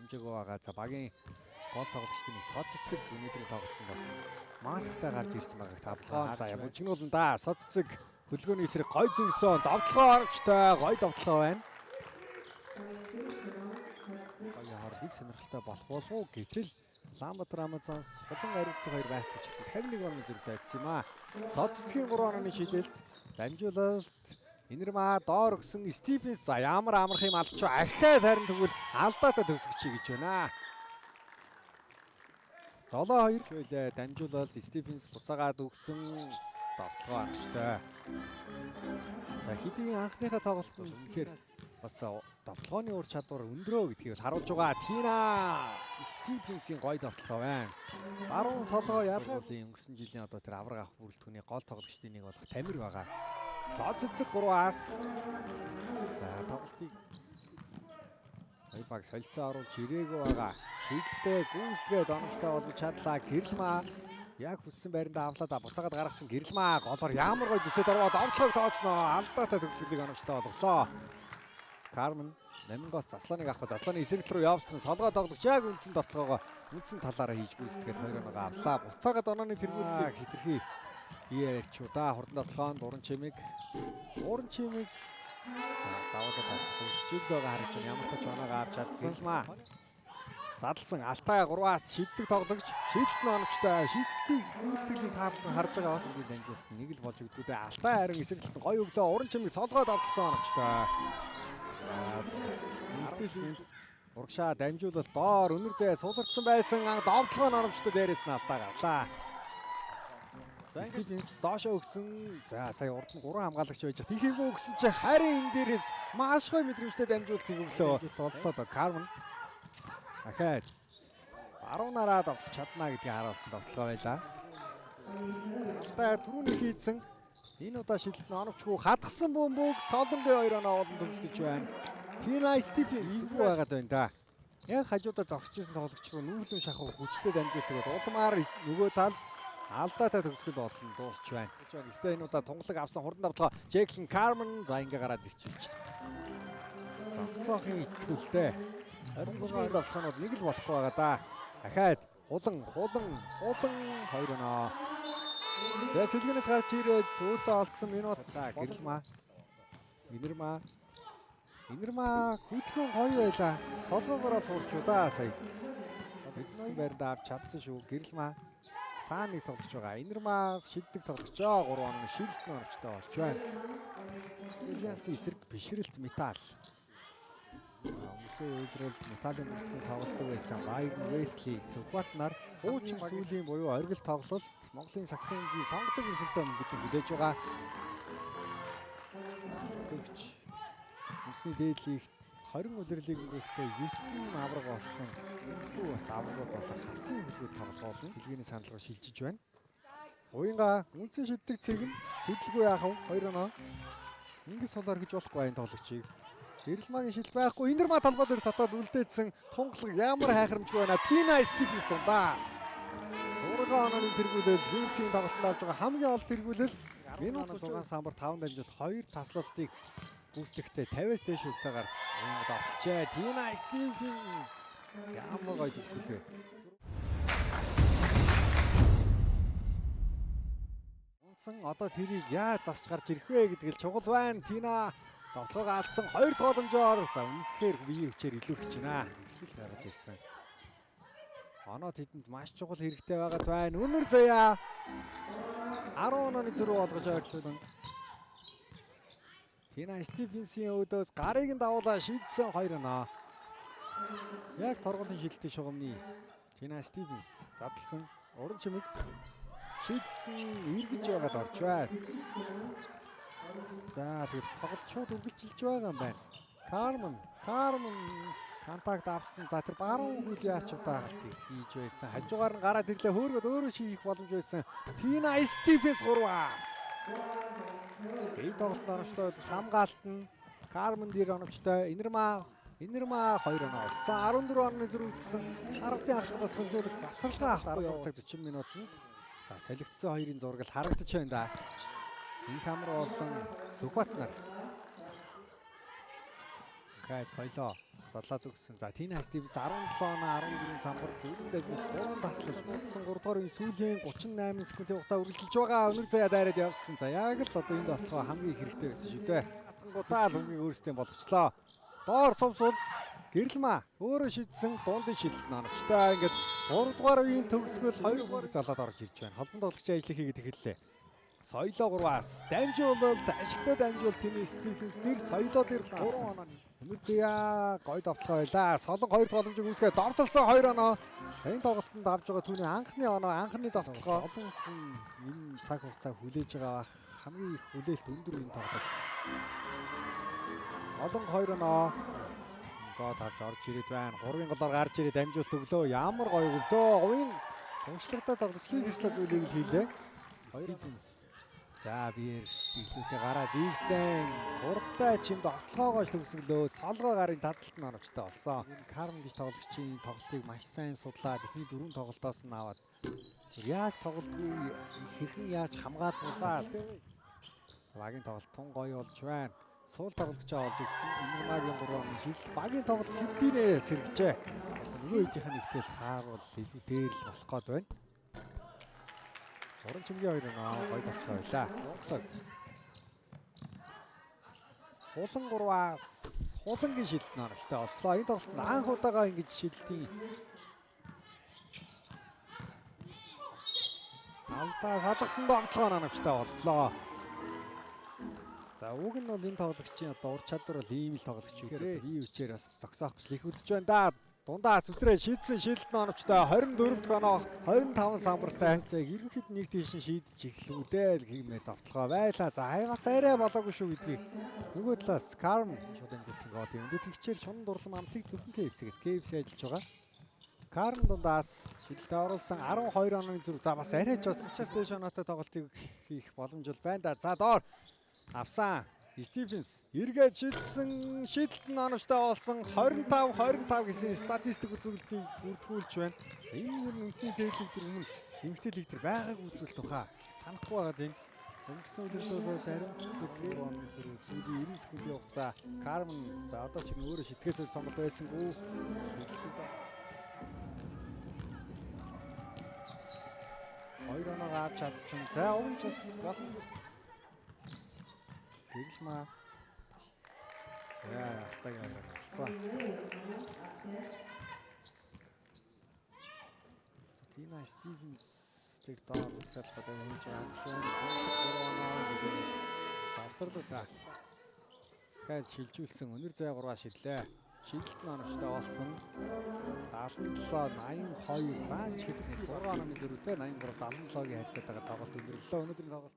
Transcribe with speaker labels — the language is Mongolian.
Speaker 1: амжаагүй байгаа. За багийн гол тоглогчдын Соццэг өнөөдрийн тоглолтод бас масктай гарч ирсэн байгааг та бүхэн. За ямар ч юм бол да Соццэг хөлгөөний эсрэг гой зөрсөн довтлогоо оромжтой гой довтлогоо байна. Яарыг сонирхолтой болох уу гэтэл Улаанбаатар Амазонс хулан ариуцсан хоёр байх гэж хэлсэн 51 оны зэрэг дайдсан юм аа. Соццгийн 3 онооны шийдэлд дамжуулалт Инэрмаа доор өгсөн Стивенс за ямар амарх юм алдчих ахиад харин тэгвэл алдаатай төгсгөчий гэж байна. 7-2 хөлөө дамжуулалт Стивенс буцаагаад өгсөн довтлогоо оромжтой. За хэдийн анхныхаа тоглолт нь үнэхээр бас довтлогооны ур чадвар өндрөө гэдгийг харуулж байгаа. Тина Стивенсийн гоё довтлогоо байна. Баруун солгоо ялгуулын өнгөрсөн жилийн одоо тэр авраг авах бүрэлдэхүүний гол тоглогчдын нэг болох Тамир байгаа. Соццэг 3-аас. За тоглолтыг баг солилцоо оруулж ирээгүй байгаа. Чиглэлтэй гүйцэтгээ дономжтой болж чадлаа. Гэрэлмаа яг хүссэн байранда авлаа буцаагаад гаргасан Гэрэлмаа голоор ямар гоё зүсэд ороод довтлогоо тооцноо. Алдаатай төгсгөлийг оновчтой болголоо. Кармен Намингоос Засланыг авах Засланы эсрэг рүү явсан солгоо тоглогч яг үндсэн довтлогоогоо үндсэн талаараа хийж гүйцэтгээд 2 оноо авлаа. Буцаагаад онооны тэргүүлийг хитрхи Иерчуда хурдан довтлогоонд уран чимэг давуулаад тацдаг чиг байгаа харж байна. Ямар ч оноо авч чадсан л маа. Задлсан Алтай 3-аас шиддэг тоглогч шийдэлт нь оновчтой. Шийдэлтийг гүйцэтгэлийн таапд харж байгаа бол энэ дамжуулалт нэг л болж өгдөө. Алтай харин эсрэгт гоё өглөө уран чимэг солгоо довтлсон оновчтой. Урагшаа дамжуулалт доор өнөр зээ сулардсан байсан довтлогоо оромжтой дээрээс нь алдаа гарлаа. Стивенс доошоо өгсөн. За сая урд нь 3 хамгаалагч байж байгаа. Тийхээгүй өгсөн чи харин энэ дээрээс маш гоё мэдрэмжтэй дамжуулалтыг өглөө боллоо. Кармен ахаад баруун нараа довтлох чадна гэдгийг харуулсан довтлогоо байлаа. Алтай түрүүний хийсэн энэ удаа шийдэлт нь оновчгүй хатгсан бөмбөг солонгийн 2 оноо олон төгсгөж байна. Тина Стивенс юу байгаад байна да. Яг хажуудаа зогсчихсан тоглогч руу нүүлэн шахах хүчтэй дамжуулдаг. Улмаар нөгөө тал алдаатай төгсгөл болон дуусч байна. Гэхдээ энэ удаа тунгалаг авсан хурдан давталгаа Джеклин Кармен за ингээ гараад ирчихвч. Зогсоохын эцгүүлтэй 26 давталгаанууд нэг л болохгүй байгаа да. Дахиад хулан 2 оноо. За сэлгэнээс гарч ирээд зөөлтөө олдсон минут. За Инэрмаа хөдөлгөөн гоё байлаа. Толгоогоороо суурч удаа сая. Хэдсэн байранда авч чадсан шүү. Гэрэлмаа цаана нэг тоглож байгаа. Инэрмаа шиддэг тоглогчоо 3 оноо шилдэлт нь оновчтой болж байна. Ильяс эсрэг бишрэлт металл. Өмсөө үйлрэлт металлын бүртгэн тоглолдог байсан. Байрн Весли Сүхбатнаар хуучин сүүлийн буюу оргил тоглолт Монголын саксонгийн сонгодог өрсөлдөөн гэдэг хүлээж байгаа. Үндэсний дээдлийгт 20 улирлыг өнгөрөхдөө 9 авраг болсон. Илүү бас аврагууд болох хасын хөлгүүд тоглоулна. Хэлгээний санал руу шилжиж байна. Уянга үнсэн шиддэг цэг нь хөдөлгөө яах вэ? 2 оноо. Ингэж сулаар гэж болохгүй энэ тоглогчийг. Гэрэлмаагийн шилт байхгүй. Инэрмаа талбай дээр татаад үлдээдсэн тунгалаг ямар хайхрамжгүй байна. Тина Стивенс дундаас 6 онооны тэргүүлэл Винксийн тоглолтод авж байгаа хамгийн ол тэргүүлэл минут 6 самбар 5 дамжууд 2 таслалтыг гүйцэтгэхдээ 50-аас дээш хөвтэйгээр довтлчээ. Тина Стивенс ямар гоё төгсгөлөө. Унсан одоо тэрийг яаж засч гарч ирэх вэ гэдгийг чухал байна. Тина довтлогоо алдсан 2 тогломжоор за үнэхээр бие хүчээр илүүрч байна. Их гаргаж ирсэн. Оноо тэдэнд маш чухал хэрэгтэй байгаад байна. Өнөр заяа 10 онооны зөрүү олгож ойрлуулсан. Тина Стивенсийн өөдөөс гарыг нь давуулаа шийдсэн 2 оноо. Яг торгуулийн шилтийн шугамны Тина Стивенс задлсан уран чимэг шийдэлт нь эргэж байгаад орж байна. За тэгээд тоглолт шууд үргэлжилж байгаа юм байна. Кармен контакт авсан. За тэр баруун хөл яач удаа халтыг хийж байсан. Хажуугаар нь гараад ирлээ хөөргөд өөрөө шийх боломж байсан. Тина Стивенс 3-аас. Эд тоглолт оновчтой хамгаалт нь Кармен дээр оновчтой. Инэрмаа 2 оноо олсон. 14 онооны зэрэг үзсэн. Харавтын ахлагаас хөлжүүлэх завсарлага авахгүй явах цаг 40 минутанд. За солигдсон хоёрын зураг харагдаж байна да. Энэ хамар болон Сүхбатнаар. Гайд соёлоо. Задлаад өгсөн. За Тина Стивенс 17-14 самбар 4 дэжмэл 3 таслал дууссан 3 дугаар үеийн сүүлийн 38 секундын хугацаа үргэлжилж байгаа. Өнөр заяа дайраад явсан. За яг л одоо энэ давтгаа хамгийн хэрэгтэй байсан шүү дээ. Хатангуудаа л өнгийг өөрсдөө болгочлоо. Доор сувсвал Гэрэлмаа өөрөө шийдсэн дундын шилэлт ноногчтой. Ингээд 3 дугаар үеийн төгсгөл 2 дугаар залаад орж ирж байна. Холбон тоглогчийн ажлыг хийгээд эхэллээ. Соёлоо 3-аас дамжуулалт ашигтай дамжуулалт Тина Стивенс дээр соёлоо дээр 3 оноо. Өнөр заяа гой давталгаа байлаа. Солон 2 боломжийг үүсгээ давталсан 2 оноо. Энэ тоглолтод авж байгаа түүний анхны оноо, анхны давталгаа. Олон хүн энэ цаг хугацаа хүлээж байгаа бах. Хамгийн их хүлээлт өндөр энэ тоглолт. Солон 2 оноо. За тавж орж ирээд байна. 3-ын голоор гарч ирээд дамжуулт өглөө. Ямар гоё өвдөө. Говийн төвчлэгтэй тоглож хийхээсээ зүйлийг л хийлээ. Стивенс. За биер биглүүхээ гараад ирсэн. Хурдтай чимд отлогоож төгсгөлөө. Солгоо гарын цацалт нь оновчтой болсон. Карм гэж тоглогчийн тоглолтыг маш сайн судлаад эхний 4 тоглолтоос нь аваад яаж тоглолтгүй хэрхэн яаж хамгаалуулаад багийн тоглолт тун гоё болж байна. Суул тоглогчоо олж ирсэн. Инмагийн 3 оны шил багийн тоглолт хэвдийнэ сэргэжээ. Нөгөө хэдийнх нь ихтэл хааруул илүү дээр л болох гээд байна. Уран чимгийн 2 оноо гоё давцсан байлаа. Монголог. Хулан 3-аас хулангийн шилэлт ноногчтой боллоо. Энэ тоглолтод анх удаага ингэж шилэлтийн алдаа салгасан тоглолтоо ноногчтой боллоо. За уг нь бол энэ тоглогчийн одоо ур чадвар бол ийм л тоглогч юу гэхээр ийм үчээр бас зогсоох биш их үзэж байна да. Дундаа сүсрээ шийдсэн шилэлт ноногчтой 24 дахь оноо 25 самбартай. За ерөнхийд нэг тийш шийдэж эхлүүдээ л хиймээр давталгаа байлаа. За хаягаас арай болоогүй шүү гэдгийг. Нөгөө талаас Карм шууд амжилттай гоо тийм. Тэгчээр шунан дурлам амтыг зөвхөн KFC-гээс KFC ажиллаж байгаа. Карм дундаас шилэлтэд оруулсан 12 онооны зүрх. За бас арай ч бас дэш оноотой тоглолтыг хийх боломж бол байна да. За доор авсан. Стивенс эргээд шийдсэн шийдэлт нь оновчтой болсон 25 гэсэн статистик үзүүлэлтийг бүрдгүүлж байна. Энэ ер нь үнсний дээдлэг төр өмнө эмгтэй лиг төр байгааг үзүүлэлт тухай санахгүй байгаад энэ өнгөрсөн үеэрээ дарин цэцэг оны зэрэг сүүлийн 90 секундын хугацаа Кармен за одоо ч өөрөө шитгэсээр сонголт байсангүй. Хоёр оноо авч чадсан. За өвч бас боломж Гэрэлмаа. За алтайг авсан. Тина Стивенс тэг доор үзэлтэй хийж байгаа. Завсарлаа за. Дахиад шилжүүлсэн өнөр зай 3-аа шидлээ. Шилэлт нь оновчтой болсон. 77-82 даанч хэлний 6 онооны зөрүүтэй 83-77-гийн харьцаатайгаар тоглолт өндөрлөө. Өнөөдрийн тоглолт